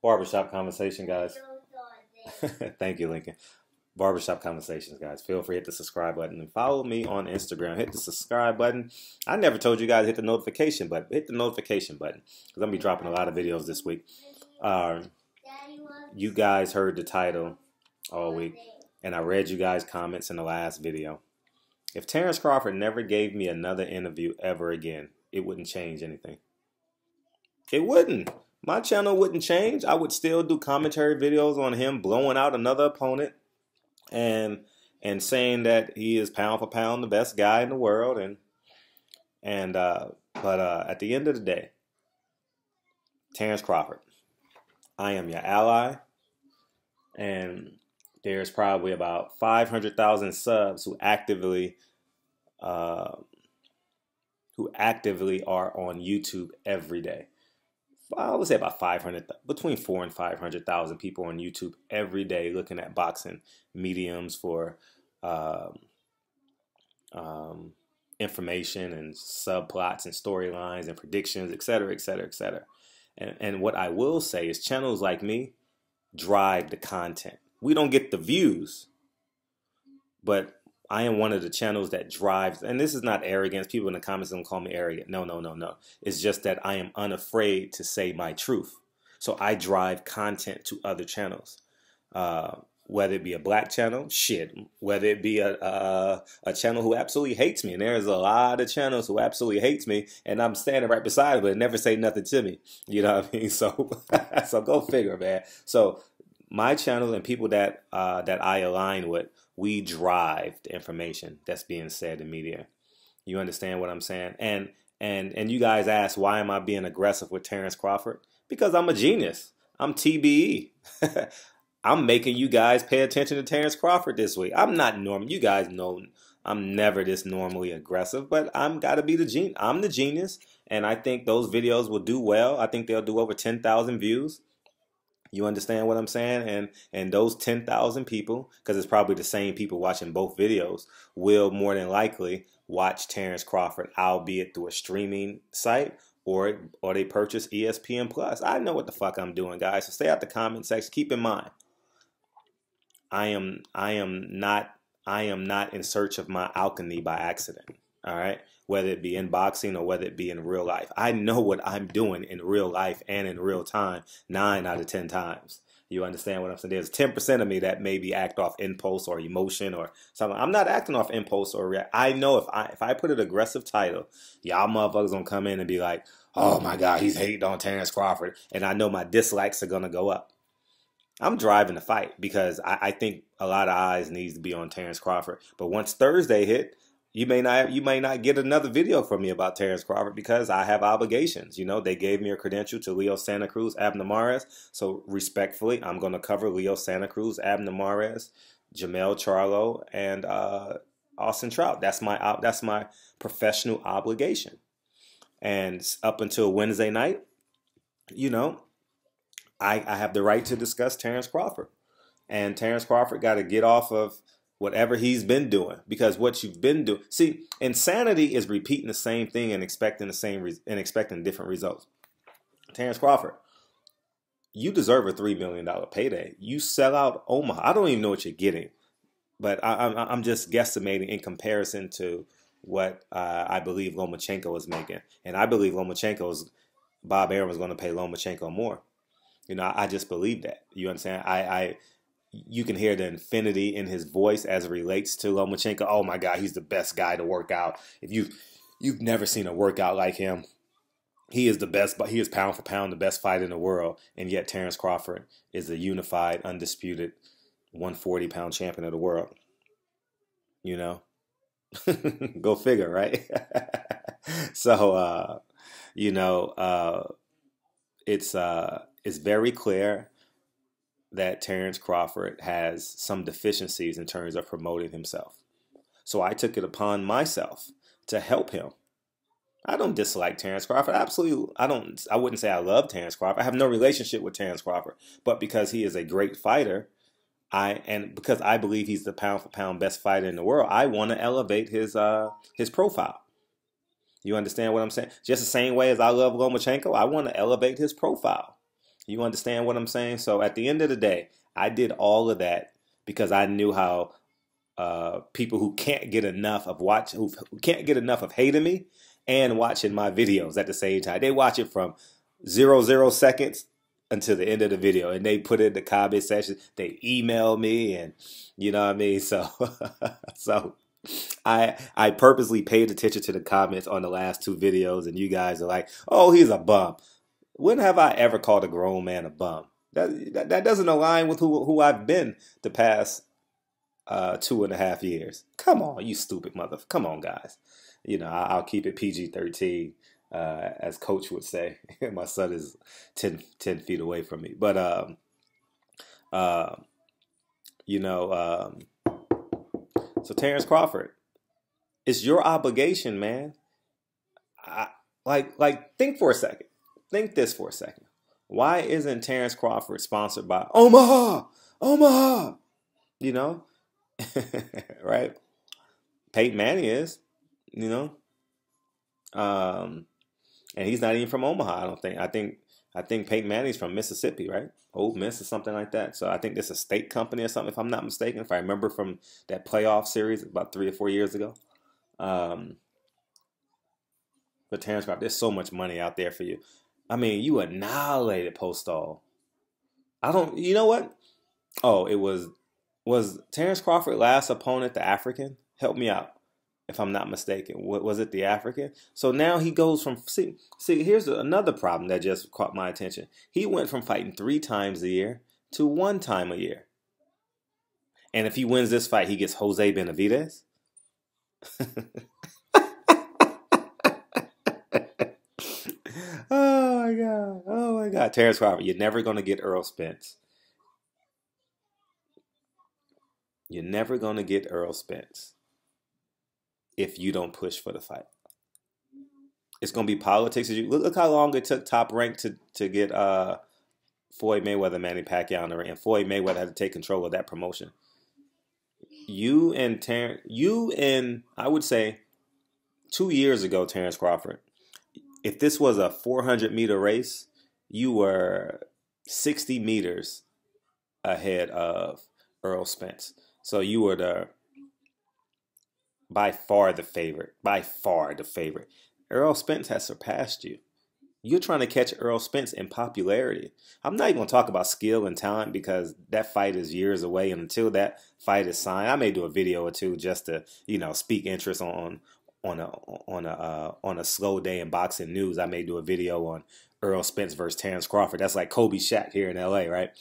Barbershop conversation, guys. Thank you, Lincoln. Barbershop conversations, guys. Feel free to hit the subscribe button and follow me on Instagram. Hit the subscribe button. I never told you guys to hit the notification button. Hit the notification button because I'm gonna be dropping a lot of videos this week. You guys heard the title all week, and I read you guys' comments in the last video. If Terence Crawford never gave me another interview ever again, it wouldn't change anything. It wouldn't. My channel wouldn't change. I would still do commentary videos on him blowing out another opponent and saying that he is pound for pound the best guy in the world. But at the end of the day, Terence Crawford, I am your ally, and there's probably about 500,000 subs who actively are on YouTube every day. I would say about 500, between 400,000 and 500,000 people on YouTube every day looking at boxing mediums for information and subplots and storylines and predictions, etc., etc., etc. And what I will say is channels like me drive the content. We don't get the views, but I am one of the channels that drives, and this is not arrogance. People in the comments don't call me arrogant. No, no, no, no. It's just that I am unafraid to say my truth. So I drive content to other channels, whether it be a black channel, shit, whether it be a channel who absolutely hates me. And there's a lot of channels who absolutely hates me, and I'm standing right beside them and never say nothing to me. You know what I mean? So, so go figure, man. So my channel and people that I align with, we drive the information that's being said in media. You understand what I'm saying? And you guys ask, why am I being aggressive with Terence Crawford? Because I'm a genius. I'm TBE. I'm making you guys pay attention to Terence Crawford this week. I'm not normal. You guys know I'm never this normally aggressive, but I'm got to be the genius. I'm the genius, and I think those videos will do well. I think they'll do over 10,000 views. You understand what I'm saying? And those 10,000 people, because it's probably the same people watching both videos, will more than likely watch Terence Crawford, albeit through a streaming site, or they purchase ESPN Plus. I know what the fuck I'm doing, guys. So stay out the comment section. Keep in mind, I am not in search of my alchemy by accident. All right, whether it be in boxing or whether it be in real life. I know what I'm doing in real life and in real time 9 out of 10 times. You understand what I'm saying? There's 10% of me that maybe act off impulse or emotion or something. I'm not acting off impulse or react. I know if I put an aggressive title, y'all motherfuckers gonna come in and be like, oh my God, he's hating on Terence Crawford. And I know my dislikes are gonna go up. I'm driving the fight because I think a lot of eyes needs to be on Terence Crawford. But once Thursday hit, you may not get another video from me about Terence Crawford because I have obligations. You know, they gave me a credential to Leo Santa Cruz, Abner Mares. So respectfully, I'm going to cover Leo Santa Cruz, Abner Mares, Jamel Charlo, and Austin Trout. That's my professional obligation. And up until Wednesday night, you know, I have the right to discuss Terence Crawford. And Terence Crawford got to get off of whatever he's been doing, because what you've been doing, see, insanity is repeating the same thing and expecting different results. Terence Crawford, you deserve a $3 million payday. You sell out Omaha. I don't even know what you're getting, but I'm just guesstimating in comparison to what I believe Lomachenko is making, and I believe Bob Arum is going to pay Lomachenko more. You know, I just believe that. You understand? You can hear the infinity in his voice as it relates to Lomachenko. Oh my God, he's the best guy to work out. If you've never seen a workout like him, he is the best. But he is pound for pound the best fighter in the world. And yet Terence Crawford is the unified, undisputed 140-pound champion of the world. You know, go figure, right? So you know, it's very clear that Terence Crawford has some deficiencies in terms of promoting himself. So I took it upon myself to help him. I don't dislike Terence Crawford. Absolutely, I wouldn't say I love Terence Crawford. I have no relationship with Terence Crawford. But because he is a great fighter, and because I believe he's the pound for pound best fighter in the world, I want to elevate his profile. You understand what I'm saying? Just the same way as I love Lomachenko, I want to elevate his profile. You understand what I'm saying? So at the end of the day, I did all of that because I knew how people who can't get enough of who can't get enough of hating me and watching my videos at the same time. They watch it from 0 0 seconds until the end of the video, and they put it in the comment section. They email me, and you know what I mean. So, so I purposely paid attention to the comments on the last 2 videos, and you guys are like, "Oh, he's a bum." When have I ever called a grown man a bum? That doesn't align with who I've been the past 2.5 years. Come on, you stupid mother. Come on, guys. You know, I'll keep it PG-13, as Coach would say. My son is 10 feet away from me. But, you know, so Terence Crawford, it's your obligation, man. Think for a second. Think this for a second. Why isn't Terence Crawford sponsored by Omaha? Omaha! You know? Right? Peyton Manning is, you know? And he's not even from Omaha, I don't think. I think Peyton Manning's from Mississippi, right? Ole Miss or something like that. So I think this is a state company or something, if I'm not mistaken, if I remember from that playoff series about 3 or 4 years ago. But Terence Crawford, there's so much money out there for you. I mean, you annihilated Postall. You know what? Oh, was Terence Crawford last opponent the African? Help me out, if I'm not mistaken. Was it the African? So now he goes from, see, here's another problem that just caught my attention. He went from fighting 3 times a year to 1 time a year. And if he wins this fight, he gets Jose Benavidez? Oh my God. Oh my God. Terence Crawford, you're never going to get Earl Spence. You're never going to get Earl Spence if you don't push for the fight. It's going to be politics. Look how long it took Top Rank to get Floyd Mayweather, Manny Pacquiao in the ring. And Floyd Mayweather had to take control of that promotion. You and I would say 2 years ago, Terence Crawford, if this was a 400-meter race, you were 60 meters ahead of Earl Spence. So you were by far the favorite. By far the favorite. Earl Spence has surpassed you. You're trying to catch Earl Spence in popularity. I'm not even going to talk about skill and talent because that fight is years away. And until that fight is signed, I may do a video or two just to, speak interest on a slow day in boxing news. I may do a video on Earl Spence versus Terence Crawford. That's like Kobe Shaq here in LA, right?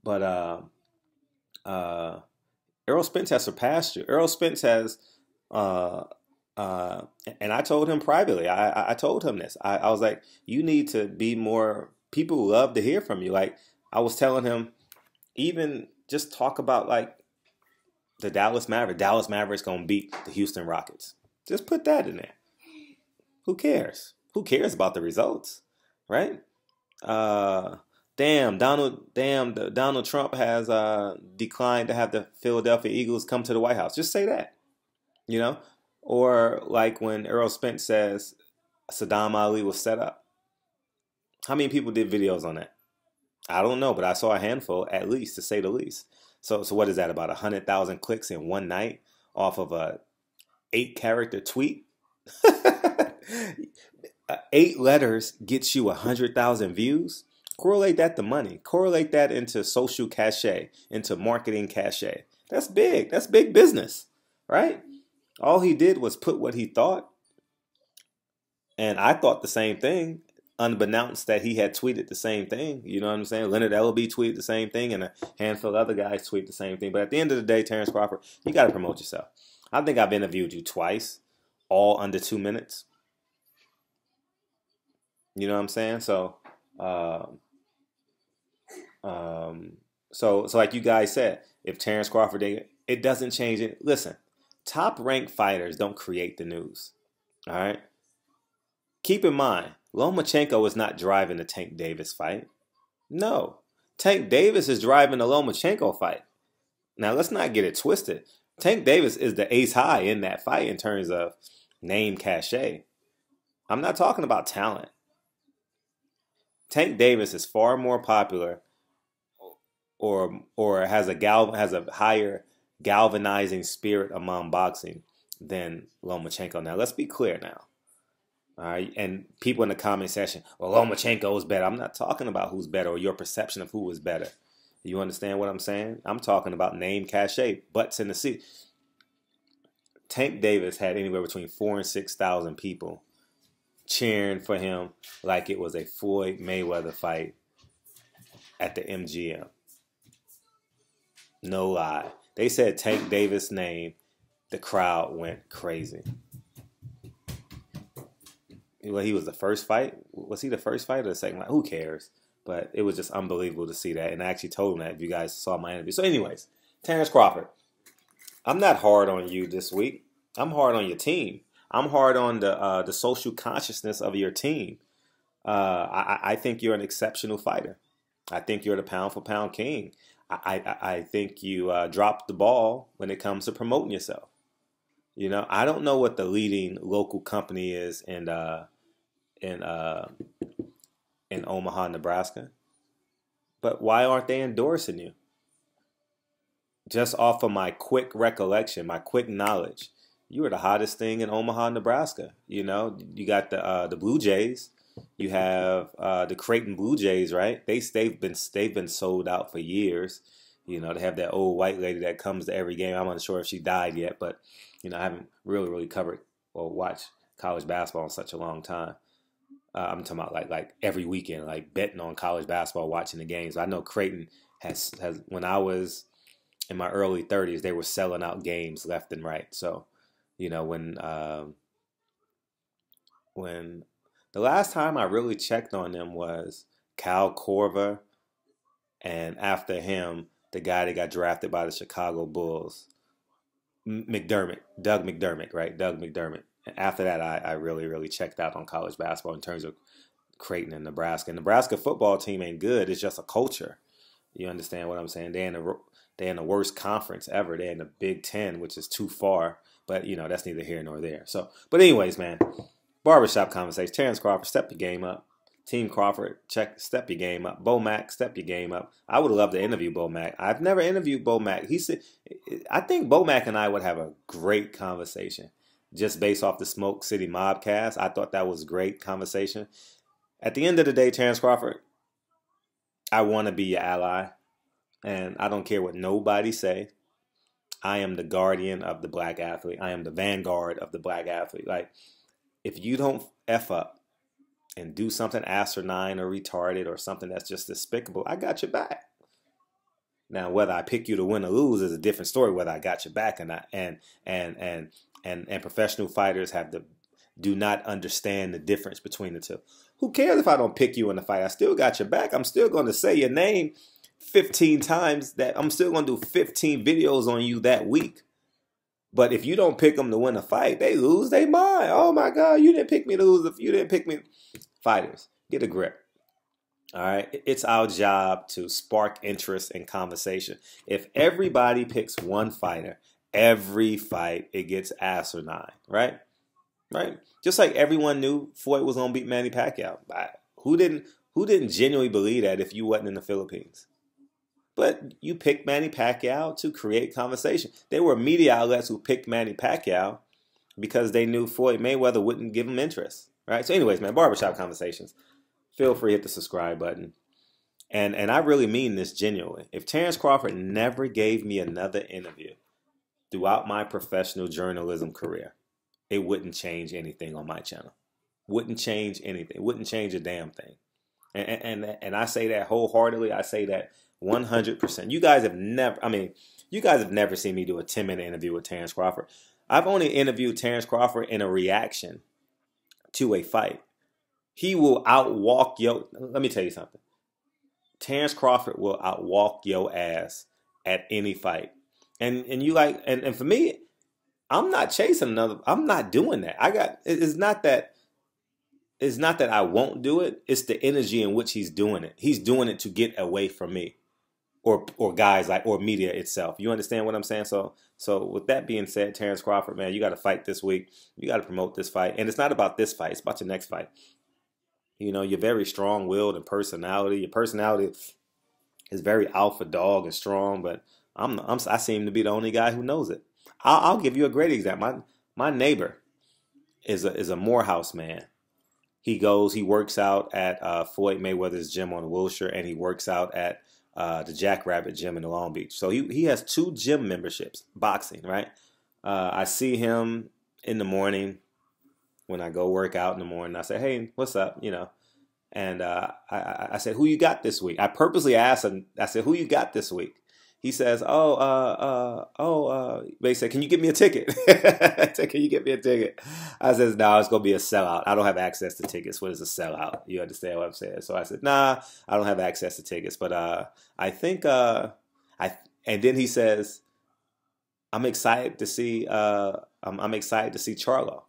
But Earl Spence has surpassed you. Earl Spence has, and I told him privately, I told him this. I was like, you need to be more, people love to hear from you. Like, I was telling him, even just talk about like the Dallas Mavericks. Dallas Mavericks going to beat the Houston Rockets. Just put that in there. Who cares? Who cares about the results, right? Donald Trump has declined to have the Philadelphia Eagles come to the White House. Just say that, Or like when Earl Spence says Saddam Ali was set up. How many people did videos on that? I don't know, but I saw a handful at least, to say the least. So what is that, about 100,000 clicks in one night off of a 8-character tweet? 8 letters gets you 100,000 views. Correlate that to money. Correlate that into social cachet, into marketing cachet. That's big. That's big business, right? All he did was put what he thought. And I thought the same thing, unbeknownst that he had tweeted the same thing. You know what I'm saying? Leonard Ellaby tweeted the same thing, and a handful of other guys tweeted the same thing. But at the end of the day, Terence Crawford, you got to promote yourself. I think I've interviewed you twice, all under 2 minutes. You know what I'm saying? So, so like you guys said, if Terence Crawford, it doesn't change it. Listen, top-ranked fighters don't create the news. All right? Keep in mind, Lomachenko is not driving the Tank Davis fight. No. Tank Davis is driving the Lomachenko fight. Now, let's not get it twisted. Tank Davis is the ace high in that fight in terms of name cachet. I'm not talking about talent. Tank Davis is far more popular, or has a higher galvanizing spirit among boxing than Lomachenko. Now let's be clear now. All right, and people in the comment section, well, Lomachenko is better. I'm not talking about who's better or your perception of who is better. You understand what I'm saying? I'm talking about name, cachet, butts in the seat. Tank Davis had anywhere between 4,000 and 6,000 people cheering for him like it was a Floyd Mayweather fight at the MGM. No lie. They said Tank Davis' name, the crowd went crazy. Well, he was the first fight. Was he the first fight or the second fight? Who cares? But it was just unbelievable to see that. And I actually told him that if you guys saw my interview. So anyways, Terence Crawford. I'm not hard on you this week. I'm hard on your team. I'm hard on the social consciousness of your team. I think you're an exceptional fighter. I think you're the pound-for-pound king. I think you dropped the ball when it comes to promoting yourself. You know, I don't know what the leading local company is in Omaha, Nebraska, but why aren't they endorsing you? Just off of my quick recollection, my quick knowledge, you were the hottest thing in Omaha, Nebraska. You know, you got the Blue Jays. You have the Creighton Blue Jays, right? They've been sold out for years. You know, they have that old white lady that comes to every game. I'm unsure if she died yet, but you know, I haven't really covered or watched college basketball in such a long time. I'm talking about like every weekend, like betting on college basketball, watching the games. I know Creighton has when I was in my early 30s, they were selling out games left and right. So, you know, when the last time I really checked on them was Cal Korver, and after him, the guy that got drafted by the Chicago Bulls, Doug McDermott, right? Doug McDermott. And after that, I really checked out on college basketball in terms of Creighton and Nebraska. And Nebraska football team ain't good. It's just a culture. You understand what I'm saying? They're in the worst conference ever. They're in the Big Ten, which is too far. But, you know, that's neither here nor there. So, but anyways, man, barbershop conversation. Terence Crawford, step your game up. Team Crawford, step your game up. Bo Mack, step your game up. I would love to interview Bo Mack. I've never interviewed Bo Mack. I think Bo Mack and I would have a great conversation. Just based off the Smoke City Mobcast, I thought that was a great conversation. At the end of the day, Terence Crawford, I want to be your ally, and I don't care what nobody say. I am the guardian of the black athlete. I am the vanguard of the black athlete. Like, if you don't F up and do something asinine or retarded or something that's just despicable, I got your back. Now, whether I pick you to win or lose is a different story, whether I got your back or not. And professional fighters do not understand the difference between the two. Who cares if I don't pick you in the fight? I still got your back. I'm still going to say your name 15 times. That I'm still going to do 15 videos on you that week. But if you don't pick them to win a fight, they lose their mind. Oh my God, you didn't pick me to lose. You didn't pick me. Fighters, get a grip. All right, it's our job to spark interest and conversation. If everybody picks one fighter, every fight it gets asinine, right? Right? Just like everyone knew Floyd was gonna beat Manny Pacquiao. Who didn't genuinely believe that if you wasn't in the Philippines? But you picked Manny Pacquiao to create conversation. There were media outlets who picked Manny Pacquiao because they knew Floyd Mayweather wouldn't give them interest. Right? So anyways, man, barbershop conversations. Feel free to hit the subscribe button. And I really mean this genuinely. If Terence Crawford never gave me another interview throughout my professional journalism career, it wouldn't change anything on my channel. Wouldn't change anything. Wouldn't change a damn thing. And I say that wholeheartedly. I say that 100%. You guys have never seen me do a 10-minute interview with Terence Crawford. I've only interviewed Terence Crawford in a reaction to a fight. He will outwalk let me tell you something. Terence Crawford will outwalk your ass at any fight. And for me, I'm not chasing another. I'm not doing that. It's not that I won't do it. It's the energy in which he's doing it. He's doing it to get away from me or guys or media itself. You understand what I'm saying? So with that being said, Terence Crawford, man, you got to fight this week. You got to promote this fight. And it's not about this fight. It's about your next fight. You know, you're very strong-willed in personality. Your personality is very alpha dog and strong, but I seem to be the only guy who knows it. I'll give you a great example. My neighbor is a Morehouse man. He works out at Floyd Mayweather's gym on Wilshire, and he works out at the Jackrabbit gym in Long Beach. So he has 2 gym memberships, boxing, right? I see him in the morning when I go work out in the morning. I say, hey, what's up? You know, and I said, who you got this week? I purposely asked him, I said, who you got this week? He says, they said, can you get me a ticket? I said, can you get me a ticket? I says, no, it's going to be a sellout. I don't have access to tickets. What is a sellout? You understand what I'm saying? So I said, nah, I don't have access to tickets. But I think, and then he says, I'm excited to see, I'm excited to see Charlo.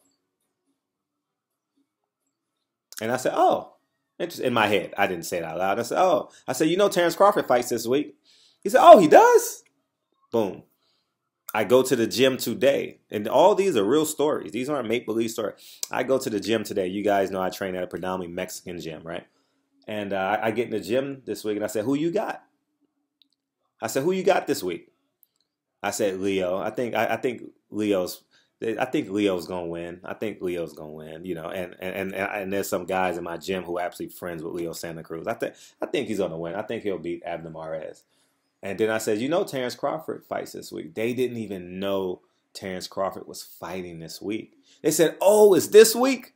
And I said, oh, interesting. In my head, I didn't say it out loud. I said, oh, you know, Terence Crawford fights this week. He said, oh, he does? Boom. I go to the gym today. And all these are real stories. These aren't make-believe stories. I go to the gym today. You guys know I train at a predominantly Mexican gym, right? And I get in the gym this week, and I said, who you got? I said, who you got this week? I said, Leo. I think Leo's gonna win. I think Leo's gonna win. You know, and there's some guys in my gym who are actually friends with Leo Santa Cruz. I think he's gonna win. I think he'll beat Abner Mares. And then I said, you know, Terence Crawford fights this week. They didn't even know Terence Crawford was fighting this week. They said, oh, it's this week?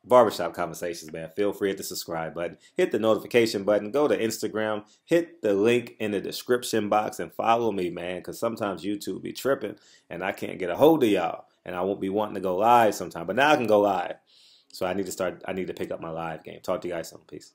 Barbershop Conversations, man. Feel free to hit the subscribe button. Hit the notification button. Go to Instagram. Hit the link in the description box and follow me, man, because sometimes YouTube be tripping and I can't get a hold of y'all. And I won't be wanting to go live sometime. But now I can go live. So I need to pick up my live game. Talk to you guys soon. Peace.